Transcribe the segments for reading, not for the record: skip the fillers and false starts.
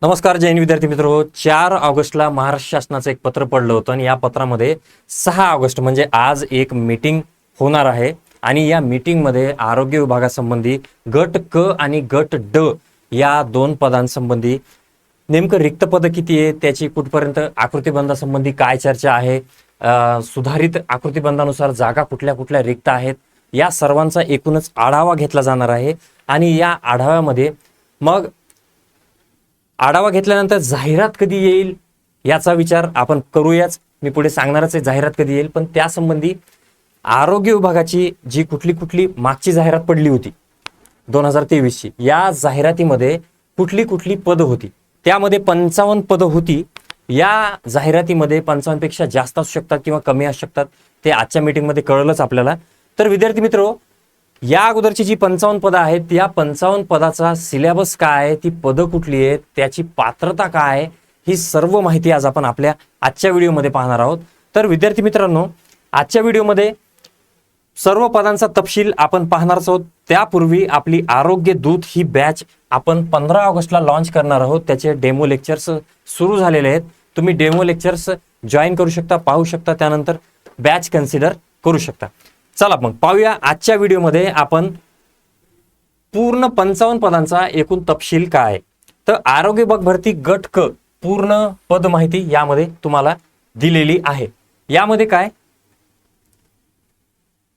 नमस्कार जैन विद्यार्थी मित्रो, 4 ऑगस्टला महाराष्ट्र शासनाचं एक पत्र पडलं होतं आणि या पत्रामध्ये 6 ऑगस्ट म्हणजे आज एक मीटिंग होणार आहे आणि या मीटिंगमध्ये आरोग्य विभागासंबंधी गट क आणि गट ड या 2 पदांसंबंधी नेमकं रिक्त पद किती आहे, त्याची कुठपर्यंत आकृतीबंधासंबंधी काय चर्चा आहे, सुधारित आकृतीबंधानुसार जागा कुठल्या कुठल्या रिक्त आहेत, या सर्वांचा एकूणच आढावा घेतला जाणार आहे. आणि या आढाव्यामध्ये मग आढावा घेतल्यानंतर जाहिरात कधी येईल याचा विचार आपण करूयाच. मी पुढे सांगणारच आहे जाहिरात कधी येईल, पण त्यासंबंधी आरोग्य विभागाची जी कुठली मागची जाहिरात पडली होती 2023ची, या जाहिरातीमध्ये कुठली पदं होती, त्यामध्ये 55 पदं होती. या जाहिरातीमध्ये 55 पेक्षा जास्त असू शकतात किंवा कमी असू शकतात, ते आजच्या मीटिंगमध्ये कळलंच आपल्याला. तर विद्यार्थी मित्रो, या अगोदरची जी 55 पदं आहेत, या 55 पदाचा सिलेबस काय आहे, ती पदं कुठली आहेत, त्याची पात्रता काय आहे, ही सर्व माहिती आज आपण आपल्या आजच्या व्हिडिओमध्ये पाहणार आहोत. तर विद्यार्थी मित्रांनो, आजच्या व्हिडिओमध्ये सर्व पदांचा तपशील आपण पाहणार आहोत. त्यापूर्वी आपली आरोग्य दूत ही बॅच आपण 15 ऑगस्टला लॉन्च करणार आहोत. त्याचे डेमो लेक्चर्स सुरू झालेले आहेत. तुम्ही डेमो लेक्चर्स जॉईन करू शकता, पाहू शकता, त्यानंतर बॅच कन्सिडर करू शकता. चला मग पाहूया आजच्या व्हिडिओमध्ये आपण पूर्ण 55 पदांचा एकूण तपशील काय. तर आरोग्य विभाग भरती गट क पूर्ण पद माहिती यामध्ये तुम्हाला दिलेली आहे. यामध्ये काय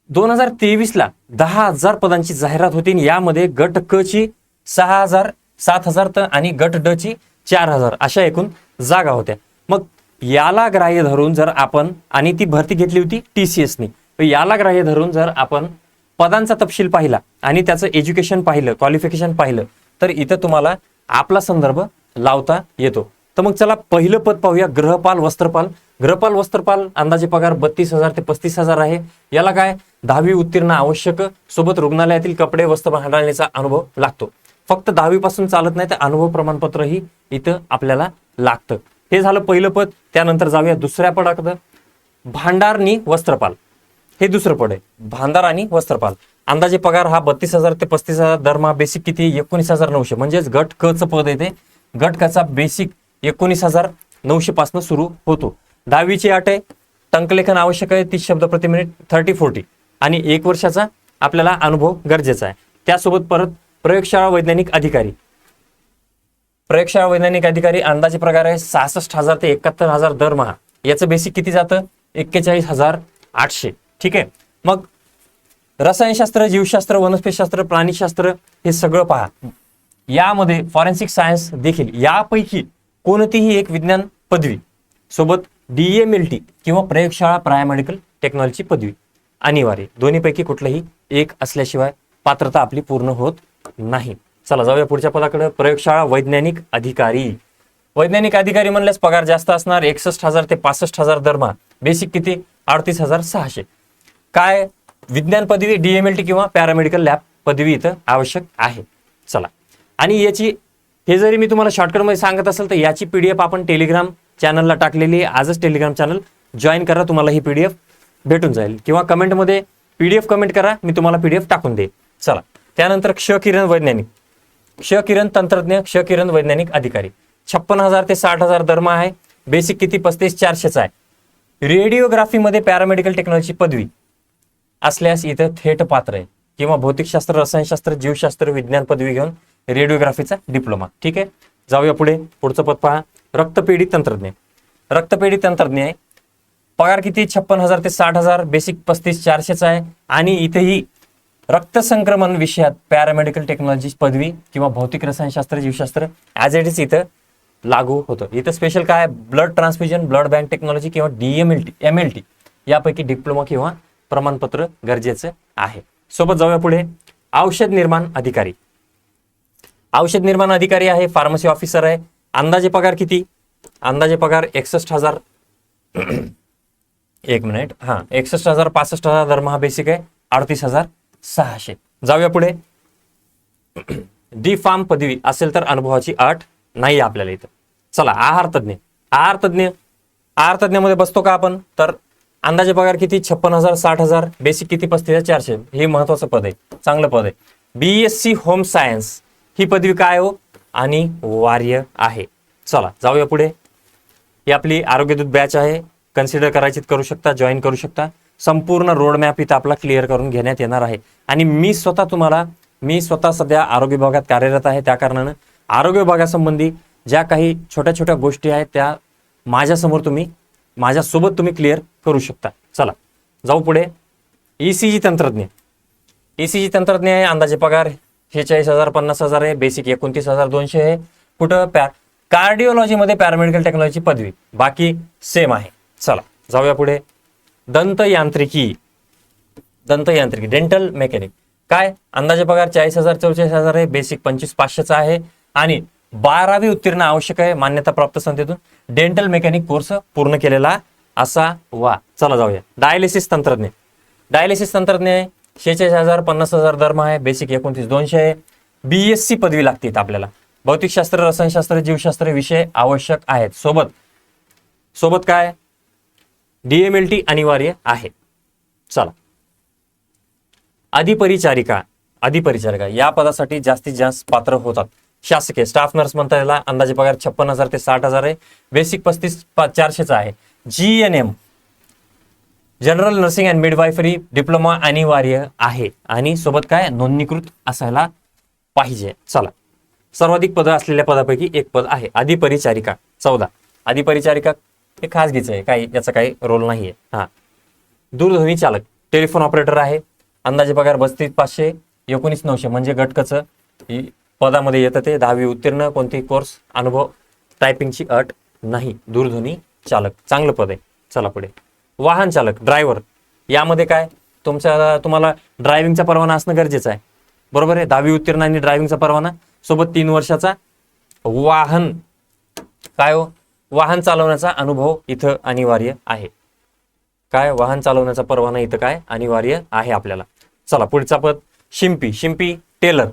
2023ला 10,000 पदांची जाहिरात होती. यामध्ये गट क ची 6,000, 7,000 आणि गट ड ची 4,000 अशा एकूण जागा होत्या. मग याला ग्राह्य धरून जर आपण, आणि ती भरती घेतली होती TCSनी, याला ग्राह्य धरून जर आपण पदांचा तपशील पाहिला आणि त्याचं एज्युकेशन पाहिलं, क्वालिफिकेशन पाहिलं, तर इथं तुम्हाला आपला संदर्भ लावता येतो. तर मग चला पहिलं पद पाहूया, गृहपाल वस्त्रपाल. गृहपाल वस्त्रपाल अंदाजे पगार 32,000 ते 35,000 आहे. याला काय 10वी उत्तीर्ण आवश्यक, सोबत रुग्णालयातील कपडे वस्त्र हाताळण्याचा अनुभव लागतो. फक्त 10वी पासून चालत नाही, तर अनुभव प्रमाणपत्रही इथं आपल्याला लागतं. हे झालं पहिलं पद. त्यानंतर जाऊया दुसऱ्या पदाकडं, भांडारणी वस्त्रपाल. हे दुसरं पद आहे, भांडार आणि वस्त्रपाल. अंदाजे पगार हा 32,000 ते 35,000, दरमहा बेसिक किती 19,900, म्हणजेच गट क चं पद येते. गट क चा बेसिक 19,900 पासून सुरू होतो. 10वीची अट आहे, टंकलेखन आवश्यक आहे, 30 शब्द प्रति मिनिट, 30-40, आणि 1 वर्षाचा आपल्याला अनुभव गरजेचा आहे. त्यासोबत परत प्रयोगशाळा वैज्ञानिक अधिकारी. प्रयोगशाळा वैज्ञानिक अधिकारी अंदाजे पगार आहे 66,000 ते 71,000 दरमहा. याचं बेसिक किती जातं 41,800. ठीक आहे. मग रसायनशास्त्र, जीवशास्त्र, वनस्पतीशास्त्र, प्राणीशास्त्र हे सगळं पहा. यामध्ये फॉरेन्सिक सायन्स देखील, यापैकी कोणतीही एक विज्ञान पदवी सोबत DMLT किंवा प्रयोगशाळा पॅरामेडिकल टेक्नॉलॉजी पदवी अनिवार्य. दोन्हीपैकी कुठलंही एक असल्याशिवाय पात्रता आपली पूर्ण होत नाही. चला जाऊया पुढच्या पदाकडे, प्रयोगशाळा वैज्ञानिक अधिकारी. वैज्ञानिक अधिकारी म्हणल्यास पगार जास्त असणार, 61,000 ते 65,000 दरमहा. बेसिक किती 38,600. काय विज्ञान पदवी, DMLT किंवा पॅरामेडिकल लॅब पदवी इथं आवश्यक आहे. चला, आणि याची, हे जरी मी तुम्हाला शॉर्टकटमध्ये सांगत असेल तर याची PDF आपण टेलिग्राम चॅनलला टाकलेली आहे. आजच टेलिग्राम चॅनल जॉईन करा, तुम्हाला ही PDF भेटून जाईल, किंवा कमेंटमध्ये PDF कमेंट करा, मी तुम्हाला PDF टाकून देईन. चला, त्यानंतर क्षकिरण वैज्ञानिक, क्षकिरण तंत्रज्ञ, क्षकिरण वैज्ञानिक अधिकारी. 56,000 ते 60,000 दरमहा आहे. बेसिक किती 35,400 आहे. रेडिओग्राफीमध्ये पॅरामेडिकल टेक्नॉलॉजी पदवी असल्यास इथं थेट पात्र आहे, किंवा भौतिकशास्त्र, रसायनशास्त्र, जीवशास्त्र, विज्ञान पदवी घेऊन रेडिओग्राफीचा डिप्लोमा. ठीक आहे. जाऊया पुढे, पुढचं पद पहा, रक्तपेढी तंत्रज्ञ. रक्तपेढी तंत्रज्ञ आहे, पगार किती 56,000 ते 60,000, बेसिक 35,400 आहे. आणि इथेही रक्तसंक्रमण विषयात पॅरामेडिकल टेक्नॉलॉजी पदवी किंवा भौतिक रसायनशास्त्र, जीवशास्त्र ॲज इट इज इथं लागू होतं. इथं स्पेशल काय, blood transfusion, blood bank technology किंवा DMLT यापैकी डिप्लोमा किंवा प्रमाणपत्र गरजेचं आहे. सोबत जाऊया पुढे, औषध निर्माण अधिकारी. औषध निर्माण अधिकारी आहे, फार्मसी ऑफिसर आहे. अंदाजे पगार किती, अंदाजे पगार 61,000 एक मिनिट, 61,000, 65,000 दरमहा. बेसिक आहे 38,600. जाऊया पुढे, D फार्म पदवी असेल तर अनुभवाची अट नाही आपल्याला इथं. चला, आहार तज्ञ. आहार तज्ञ, आहार तज्ञामध्ये बसतो का आपण, तर अंदाजे पगार किती 56,000, 60,000, बेसिक किती 35,400. हे महत्वाचं पद आहे, चांगलं पद आहे. BSc होम सायन्स ही पदवी काय हो, अनिवार्य आहे. चला जाऊया पुढे. ही आपली आरोग्यदूत बॅच आहे, कन्सिडर करायची करू शकता, जॉईन करू शकता. संपूर्ण रोड मॅप इथं आपला क्लिअर करून घेण्यात येणार आहे. आणि मी स्वतः सध्या आरोग्य विभागात कार्यरत आहे, त्या कारणानं आरोग्य विभागासंबंधी ज्या काही छोट्या छोट्या गोष्टी आहेत त्या माझ्यासोबत तुम्ही क्लिअर करू शकता. चला जाऊ पुढे. ईसीजी तंत्रज्ञ. ईसीजी तंत्रज्ञ आहे, अंदाजे पगार 46,000 50,000 आहे, बेसिक 29,200 आहे. कुठं कार्डिओलॉजीमध्ये पॅरामेडिकल टेक्नॉलॉजी पदवी, बाकी सेम आहे. चला जाऊया पुढे. दंतयांत्रिकी डेंटल मेकॅनिक. काय अंदाजे पगार 40,000 44,000 आहे, बेसिक 25,500चा आहे आणि 12वी उत्तीर्ण आवश्यक आहे, मान्यता प्राप्त संस्थेतून डेंटल मेकॅनिक कोर्स पूर्ण केलेला असा वा. चला जाऊया. डायलिसिस तंत्रज्ञ आहे, 46,000 50,000 दरमहा आहे, बेसिक 29,200 आहे. BSc पदवी लागते आपल्याला. भौतिकशास्त्र रसायनशास्त्र जीवशास्त्र विषय आवश्यक आहेत. सोबत काय DMLT अनिवार्य आहे. चला. अधिपरिचारिका या पदासाठी जास्तीत जास्त पात्र होतात शासकीय स्टाफ नर्स म्हणता याला. अंदाजे पगार 56,000 ते 60,000 आहे, बेसिक 35,400चा आहे. GNM general nursing and midwifery diploma अनिवार्य आहे आणि सोबत काय नोंदणीकृत असायला पाहिजे. चला. सर्वाधिक पद असलेल्या पदापैकी एक पद आहे अधिपरिचारिका 14. अधिपरिचारिका हे खासगीचं आहे, काही याचा काही रोल नाहीये. हा. दूरध्वनी चालक टेलिफोन ऑपरेटर आहे, अंदाजे पगार 32,500 19,900 म्हणजे गटकचं पदामध्ये येतं ते. 10वी उत्तीर्ण, कोणती कोर्स अनुभव, टायपिंगची अट नाही. दूरध्वनी चालक चांगलं पद आहे. चला पुढे. वाहन चालक ड्रायव्हर, यामध्ये काय तुम्हाला ड्रायव्हिंगचा परवाना असणं गरजेचं आहे, बरोबर आहे. 10वी उत्तीर्ण आणि ड्रायव्हिंगचा परवाना सोबत 3 वर्षाचा वाहन चालवण्याचा अनुभव इथं अनिवार्य आहे. वाहन चालवण्याचा परवाना इथं अनिवार्य आहे आपल्याला. चला पुढचा पद शिंपी टेलर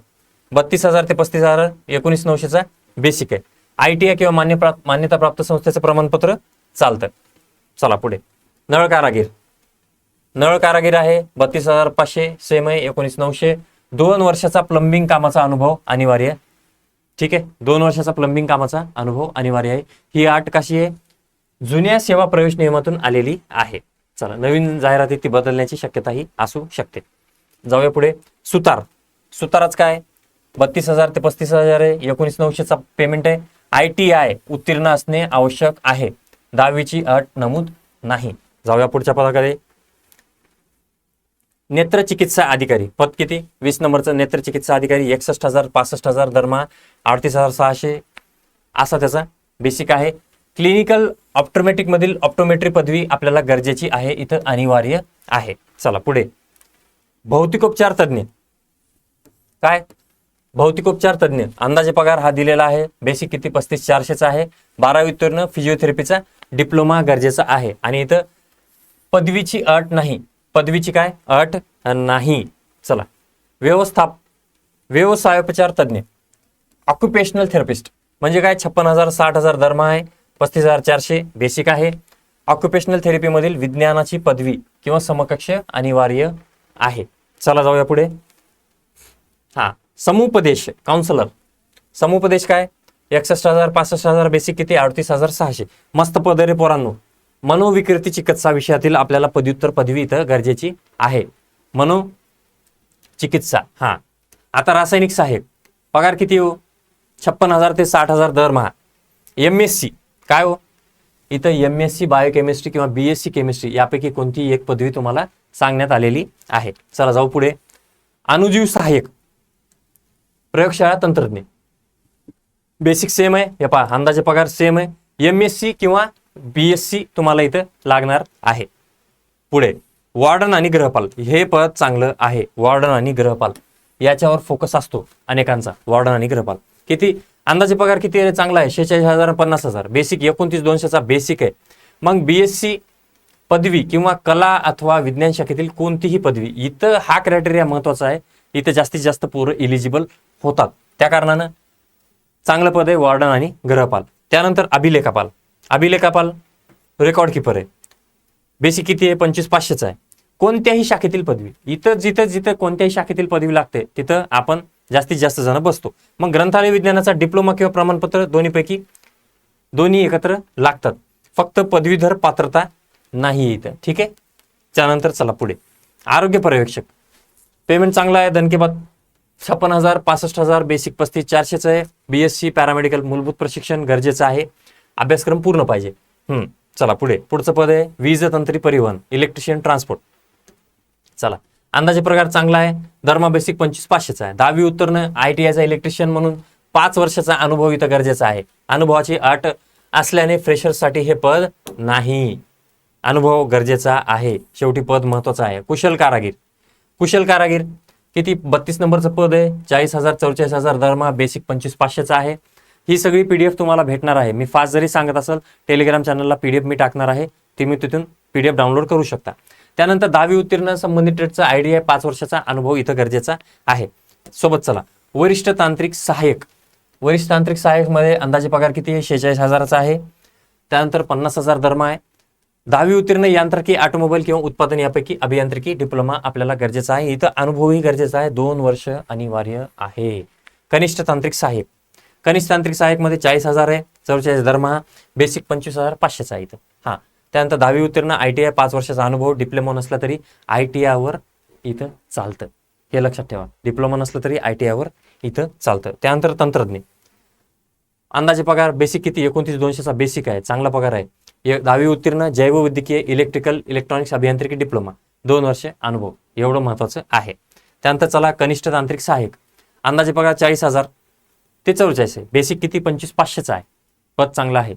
32,000 ते 35,000 19,900चा बेसिक आहे. ITI किंवा मान्यता प्राप्त संस्थेचं प्रमाणपत्र चालतं. चला पुढे. नळ कारागीर आहे, 32,500 सेम आहे, 19,900. 2 वर्षाचा प्लंबिंग कामाचा अनुभव अनिवार्य. ठीक आहे, 2 वर्षाचा प्लंबिंग कामाचा अनुभव अनिवार्य आहे. ही अट कशी आहे, जुन्या सेवा प्रवेश नियमातून आलेली आहे. चला, नवीन जाहिरातीत ती बदलण्याची शक्यताही असू शकते. जाऊया पुढे. सुताराच 32,000 ते 35,000 आहे, 19,900चा पेमेंट आहे. ITI उत्तीर्ण असणे आवश्यक आहे, 10वीची अट नमूद नाही. जाऊया पुढच्या पदाकडे. नेत्रचिकित्सा अधिकारी पद किती, 20 नंबरचं नेत्रचिकित्सा अधिकारी 61,000 65,000 दरमहा, 38,600 असा त्याचा बेसिक आहे. क्लिनिकल ऑप्टोमेट्रिक मधील ऑप्टोमेट्री पदवी आपल्याला गरजेची आहे, इथं अनिवार्य आहे. चला पुढे. भौतिकोपचार तज्ञ अंदाजे पगार हा दिलेला आहे, बेसिक किती 35,400चा आहे. 12वी उत्तीर्ण, फिजिओथेरपीचा डिप्लोमा गरजेचा आहे आणि इथं पदवीची अट नाही. अट नाही. चला. व्यवसायोपचार तज्ञ ऑक्युपेशनल थेरपिस्ट म्हणजे 56,000 60,000 दरमहा आहे, 35,400 बेसिक आहे. ऑक्युपेशनल थेरपीमधील विज्ञानाची पदवी किंवा समकक्ष अनिवार्य आहे. चला जाऊया पुढे. समुपदेश काउन्सलर 61,000 65,000 बेसिक किती 38,600. मस्त पद रे पोरांनो. मनोविकृती चिकित्सा विषयातील आपल्याला पदव्युत्तर पदवी इथं गरजेची आहे. मनोचिकित्सा. आता रासायनिक सहाय्यक पगार किती 56,000 ते 60,000 दरमहा. MSc इथं MSc बायोकेमिस्ट्री किंवा BSc केमिस्ट्री यापैकी कोणती एक पदवी तुम्हाला सांगण्यात आलेली आहे. चला जाऊ पुढे. अणुजीव सहाय्यक प्रयोगशाळा तंत्रज्ञ बेसिक सेम आहे. हे पहा, अंदाजे पगार सेम आहे. MSc किंवा BSc तुम्हाला इथं लागणार आहे. पुढे. वॉर्डन आणि गृहपाल हे पद चांगलं आहे. वॉर्डन आणि गृहपाल याच्यावर फोकस असतो अनेकांचा. वॉर्डन आणि गृहपाल किती अंदाजे पगार किती आहे, चांगला आहे. 46,000 50,000 बेसिक 29,200चा बेसिक आहे. मग BSc पदवी किंवा कला अथवा विज्ञान शाखेतील कोणतीही पदवी, इथं हा क्रायटेरिया महत्वाचा आहे. इथं जास्तीत जास्त पोरं इलिजिबल होतात, त्या कारणानं चांगलं पद आहे वॉर्डन आणि गृहपाल. त्यानंतर अभिलेखापाल रेकॉर्ड किपर आहे, बेसिक किती आहे 25,500चा आहे. कोणत्याही शाखेतील पदवी, इथं जिथं कोणत्याही शाखेतील पदवी लागते तिथं आपण जास्तीत जास्त जण बसतो. मग ग्रंथालय विज्ञानाचा डिप्लोमा किंवा प्रमाणपत्र दोन्हीपैकी दोन्ही एकत्र लागतात, फक्त पदवीधर पात्रता नाही इथं, ठीक आहे. त्यानंतर चला पुढे, आरोग्य पर्यवेक्षक पेमेंट चांगला आहे, दणकेबाद 56,000, 65,000, बेसिक 35,400 आहे. BSc पॅरामेडिकल मूलभूत प्रशिक्षण गरजेचं आहे, अभ्यासक्रम पूर्ण पाहिजे. चला पुढे, पुढचं पद आहे वीज तंत्री परिवहन, इलेक्ट्रिशियन ट्रान्सपोर्ट. चला, अंदाजे पगार चांगला आहे, दरमहा बेसिक 25,500 आहे. 10वी उत्तीर्ण, ITIचा इलेक्ट्रिशियन म्हणून 5 वर्षाचा अनुभव इथं गरजेचा आहे. अनुभवाची अट असल्याने फ्रेशर्ससाठी हे पद नाही, अनुभव गरजेचा आहे. शेवटी पद महत्वाचं आहे, कुशल कारागीर. कुशल कारागीर किती, 32 नंबरचं पद आहे, 40,000, 44,000 दरमहा, बेसिक 25,500 आहे. ही सगळी PDF तुम्हाला भेटणार आहे. मी फास्ट जरी सांगत असेल, टेलिग्राम चॅनलला PDF मी टाकणार आहे, तुम्ही तिथून PDF डाउनलोड करू शकता. त्यानंतर 10वी उत्तीर्ण, संबंधित ट्रेडचा ITI, 5 वर्षाचा अनुभव इथं गरजेचा आहे. सोबत चला, वरिष्ठ तांत्रिक सहाय्यक. वरिष्ठ तांत्रिक सहाय्यक मध्ये अंदाजे पगार किती आहे, 46,000चा आहे. त्यानंतर 50,000 दरमहा आहे. 10वी उत्तीर्ण, यांत्रिकी, ऑटोमोबाईल किंवा उत्पादन यापैकी अभियांत्रिकी डिप्लोमा आपल्याला गरजेचा आहे. इथं अनुभवही गरजेचा आहे, 2 वर्ष अनिवार्य आहे. कनिष्ठ तांत्रिक सहाय्यक, कनिष्ठ तांत्रिक सहाय्यक मध्ये 40,000 आहे, 44 दरमहा, बेसिक 25,500 आहे इथं. त्यानंतर 10वी उत्तीर्ण, ITI, 5 वर्षाचा अनुभव, डिप्लोमा नसला तरी ITI वर इथं चालतं, हे लक्षात ठेवा. डिप्लोमा नसलं तरी ITI वर इथं चालतं. त्यानंतर तंत्रज्ञ, अंदाजे पगार बेसिक किती, 29,200चा बेसिक आहे, चांगला पगार आहे. 10वी उत्तीर्ण, जैववैद्यकीय, इलेक्ट्रिकल, इलेक्ट्रॉनिक्स अभियांत्रिकी डिप्लोमा, 2 वर्ष अनुभव, एवढं महत्वाचं आहे. त्यानंतर चला, कनिष्ठ तांत्रिक सहाय्यक, अंदाजे पगार 40,000 ते 44 आहे, बेसिक किती, 25,500चा आहे, पद चांगलं आहे.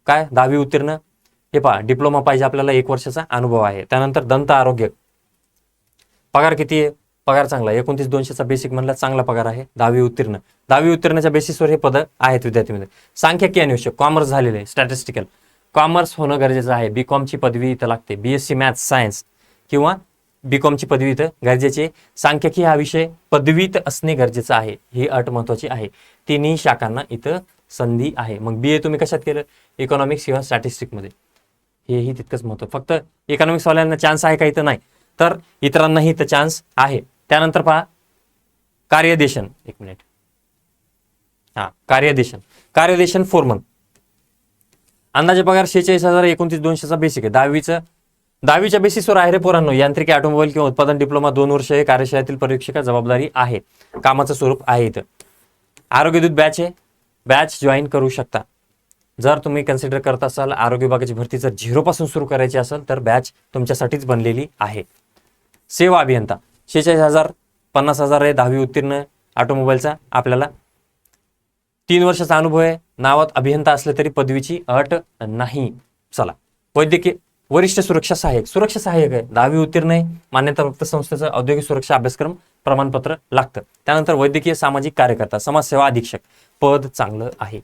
काय, 10वी उत्तीर्ण, हे पहा, डिप्लोमा पाहिजे आपल्याला, 1 वर्षाचा अनुभव आहे. त्यानंतर दंत आरोग्य, पगार किती आहे, पगार चांगला आहे, 29,200चा बेसिक म्हणला, चांगला पगार आहे. 10वी उत्तीर्ण, 10वी उत्तीर्णच्या बेसिसवर हे पद आहेत विद्यार्थीमध्ये. सांख्यिकी अन्वेषक, कॉमर्स झालेले, स्टॅटिस्टिकल, कॉमर्स होणं गरजेचं आहे. BCOMची पदवी इथं लागते, BSc मॅथ्स सायन्स किंवा BCOMची पदवी इथं गरजेची आहे. सांख्यिकी हा विषय पदवीत असणे गरजेचं आहे, ही अट महत्वाची आहे. तिन्ही शाखांना इथं संधी आहे. मग BA तुम्ही कशात केलं, इकॉनॉमिक्स किंवा स्टॅटिस्टिक्समध्ये, हेही तितकंच महत्व. फक्त इकॉनॉमिक्स वाल्यांना चान्स आहे का इथं, नाही, तर इतरांनाही इथं चान्स आहे. त्यानंतर पहा, कार्यदेशन, 1 मिनिट, कार्यदेशन, कार्यदेशन फोरमन, अंदाजे पगार 46,000, 29,200चा बेसिक आहे. 10वीच्या बेसिसवर आहे रे पोरांनो. यांत्रिकी, ऑटोमोबाईल किंवा उत्पादन डिप्लोमा 2 वर्ष आहे. कार्यशाळेतील परीक्षका जबाबदारी आहे, कामाचं स्वरूप आहे इथं. आरोग्यदूत बॅच आहे, बॅच जॉईन करू शकता. जर तुम्ही कन्सिडर करत असाल आरोग्य विभागाची भरती जर 0 पासून सुरू करायची असेल तर बॅच तुमच्यासाठीच बनलेली आहे. सेवा अभियंता, 46,000, 50,000 आहे. 10वी उत्तीर्ण, ऑटोमोबाईलचा, आपल्याला 3 वर्षाचा अनुभव आहे. नावात अभियंता असले तरी पदवीची अट नाही. चला, वैद्यकीय, वरिष्ठ सुरक्षा सहाय्यक, सुरक्षा सहाय्यक आहे, 10वी उत्तीर्ण आहे, मान्यताप्राप्त संस्थेचं औद्योगिक सुरक्षा अभ्यासक्रम प्रमाणपत्र लागतं. त्यानंतर वैद्यकीय सामाजिक कार्यकर्ता, समाजसेवा अधीक्षक, पद चांगलं आहे.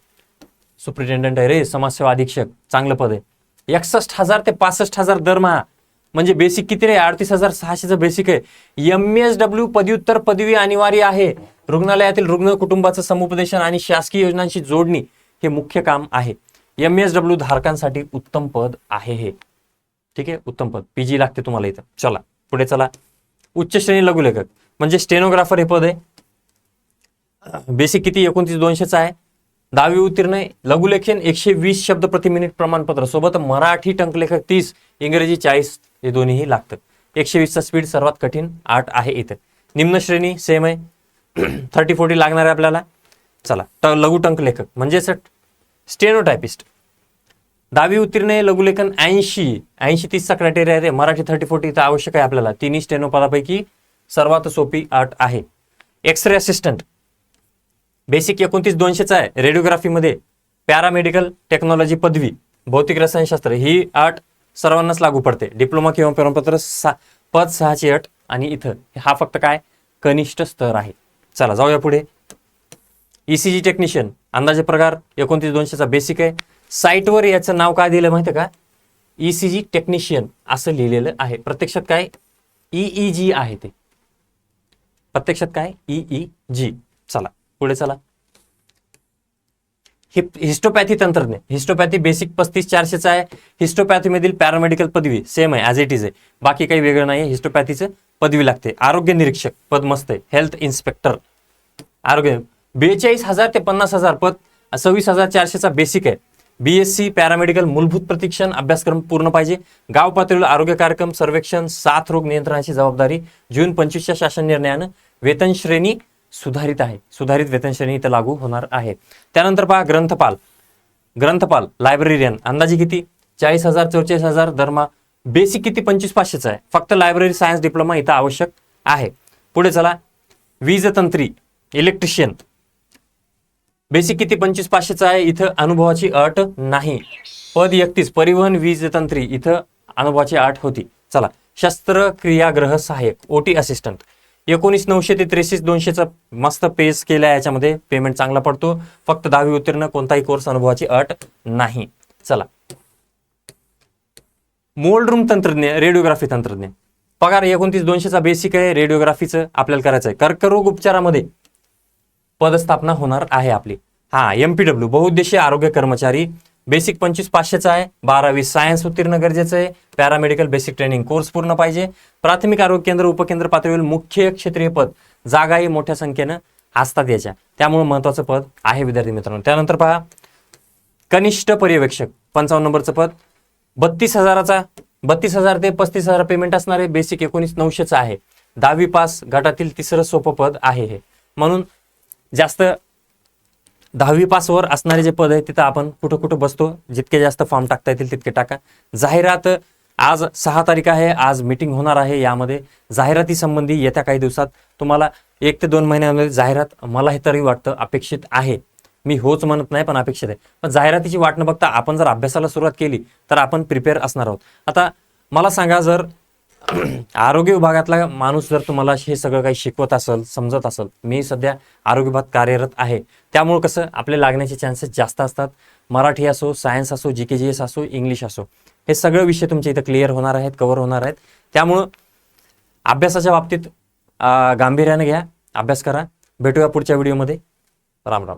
सुप्रिटेंडंट आहे रे, समाजसेवा अधीक्षक, चांगलं पद आहे. 61,000 ते 65,000 दरमहा, म्हणजे बेसिक किती रे, 38,600चं बेसिक आहे. MSW पदव्युत्तर पदवी अनिवार्य आहे. रुग्णालयातील रुग्ण कुटुंबाचं समुपदेशन आणि शासकीय योजनांची जोडणी हे मुख्य काम आहे. MSW धारकांसाठी उत्तम पद आहे हे, ठीक आहे, उत्तम पद. PG लागते तुम्हाला इथं. चला पुढे चला, उच्च श्रेणी लघुलेखक म्हणजे स्टेनोग्राफर हे पद आहे. बेसिक किती, 29,200चा आहे. 10वी उत्तीर्ण आहे. लघुलेखन 120 शब्द प्रति मिनिट प्रमाणपत्र सोबत मराठी टंकलेखक 30, इंग्रजी 40, हे दोन्हीही लागतं. 120चा स्पीड सर्वात कठीण 8 आहे इथं. निम्न श्रेणी सेम आहे, 30-40 लागणार आहे आपल्याला. चला, लघु टंकलेखक म्हणजेच स्टेनोटायपिस्ट, 10वी उत्तीर्ण आहे. लघुलेखन 80-30चा क्रायटेरिया आहे. मराठी 30-40 इथं आवश्यक आहे आपल्याला. तिन्ही स्टेनो पदापैकी सर्वात सोपी अट आहे. एक्सरे असिस्टंट, बेसिक 29,200चा आहे. रेडिओग्राफीमध्ये पॅरामेडिकल टेक्नॉलॉजी पदवी, भौतिक रसायनशास्त्र, ही अट सर्वांनाच लागू पडते. डिप्लोमा किंवा प्रमाणपत्र पद 6ची अट, आणि इथं हा फक्त काय, कनिष्ठ स्तर आहे. चला जाऊया पुढे. ECG टेक्निशियन, अंदाजे पगार 29,200चा बेसिक आहे. साईटवर याचं नाव काय दिलं माहिती का, ECG टेक्निशियन असं लिहिलेलं आहे. प्रत्यक्षात काय EEG आहे ते, प्रत्यक्षात काय EEG. चला पुढे चला. हिस्टोपॅथी तंत्रज्ञ, हिस्टोपॅथी बेसिक 35,400चा आहे. हिस्टोपॅथीमधील पॅरामेडिकल पदवी सेम आहे, ॲज इट इज आहे, बाकी काही वेगळं नाही. हिस्टोपॅथीचं पदवी लागते. आरोग्य निरीक्षक पद मस्त आहे. हेल्थ इन्स्पेक्टर, आरोग्य 42,000 ते 50,000 पद, 26,400चा बेसिक आहे. BSc पॅरामेडिकल मूलभूत प्रशिक्षण अभ्यासक्रम पूर्ण पाहिजे. गाव पातळीवर आरोग्य कार्यक्रम सर्वेक्षण, साथ रोग नियंत्रणाची जबाबदारी जून 25च्या शासन निर्णयानं वेतन श्रेणी सुधारित आहे. सुधारित वेतन श्रेणी इथं लागू होणार आहे. त्यानंतर पहा ग्रंथपाल लायब्ररीयन अंदाजे किती 40,000 44,000 दरमहा. बेसिक किती 25,500 आहे. फक्त लायब्ररी सायन्स डिप्लोमा इथं आवश्यक आहे. पुढे चला वीज तंत्री इलेक्ट्रिशियन बेसिक किती 25,500 आहे. इथं अनुभवाची अट नाही. पद 31 परिवहन वीज तंत्री इथं अनुभवाची अट होती. चला शस्त्रक्रियाग्रह सहाय्यक OT असिस्टंट 19,900 ते 63,200चा मस्त पेस केला. याच्यामध्ये पेमेंट चांगला पडतो. फक्त 10वी उत्तीर्ण कोणताही कोर्स अनुभवाची अट नाही. चला मोल्ड रूम तंत्रज्ञ रेडिओग्राफी तंत्रज्ञ पगार 29,200चा बेसिक आहे. रेडिओग्राफीचं आपल्याला करायचं आहे. कर्करोग उपचारामध्ये पदस्थापना होणार आहे आपली. MPW बहुउद्देशीय आरोग्य कर्मचारी बेसिक 25,500चा आहे. 12वी सायन्स उत्तीर्ण गरजेचं आहे. पॅरामेडिकल बेसिक ट्रेनिंग कोर्स पूर्ण पाहिजे. प्राथमिक आरोग्य केंद्र उपकेंद्र पातळीवर मुख्य क्षेत्रीय पद जागाही मोठ्या संख्येनं असतात याच्या, त्यामुळे महत्वाचं पद आहे विद्यार्थी मित्रांनो. त्यानंतर पहा कनिष्ठ पर्यवेक्षक 55 नंबरचं पद 32,000 ते 35,000 पेमेंट असणार आहे. बेसिक 19,900चं आहे. 10वी पास गटातील तिसरं सोपं पद आहे हे. म्हणून जास्त 10वी पासवर असणारे जे पद आहे तिथं आपण कुठं कुठं बसतो. जितके जास्त फॉर्म टाकता येतील तितके टाका. जाहिरात आज 6 तारीख आहे. आज मीटिंग होणार आहे. यामध्ये जाहिराती संबंधी येत्या काही दिवसात तुम्हाला 1 ते 2 महिन्यामध्ये जाहिरात मला हे तरी वाटतं अपेक्षित आहे. मी होच म्हणत नाही पण अपेक्षित आहे. पण जाहिरातीची वाट न बघता आपण जर अभ्यासाला सुरुवात केली तर आपण प्रिपेअर असणार आहोत. आता मला सांगा जर आरोग्य विभागातला माणूस जर तुम्हाला हे सगळं काही शिकवत असेल समजत असेल, मी सध्या आरोग्य विभागात कार्यरत आहे त्यामुळे कसं आपले लागण्याचे चान्सेस जास्त असतात. मराठी असो, सायन्स असो, GK GS असो, इंग्लिश असो, हे सगळे विषय तुमचे इथं क्लिअर होणार आहेत, कव्हर होणार आहेत. त्यामुळं अभ्यासाच्या बाबतीत गांभीर्याने घ्या, अभ्यास करा. भेटूया पुढच्या व्हिडिओमध्ये. राम राम.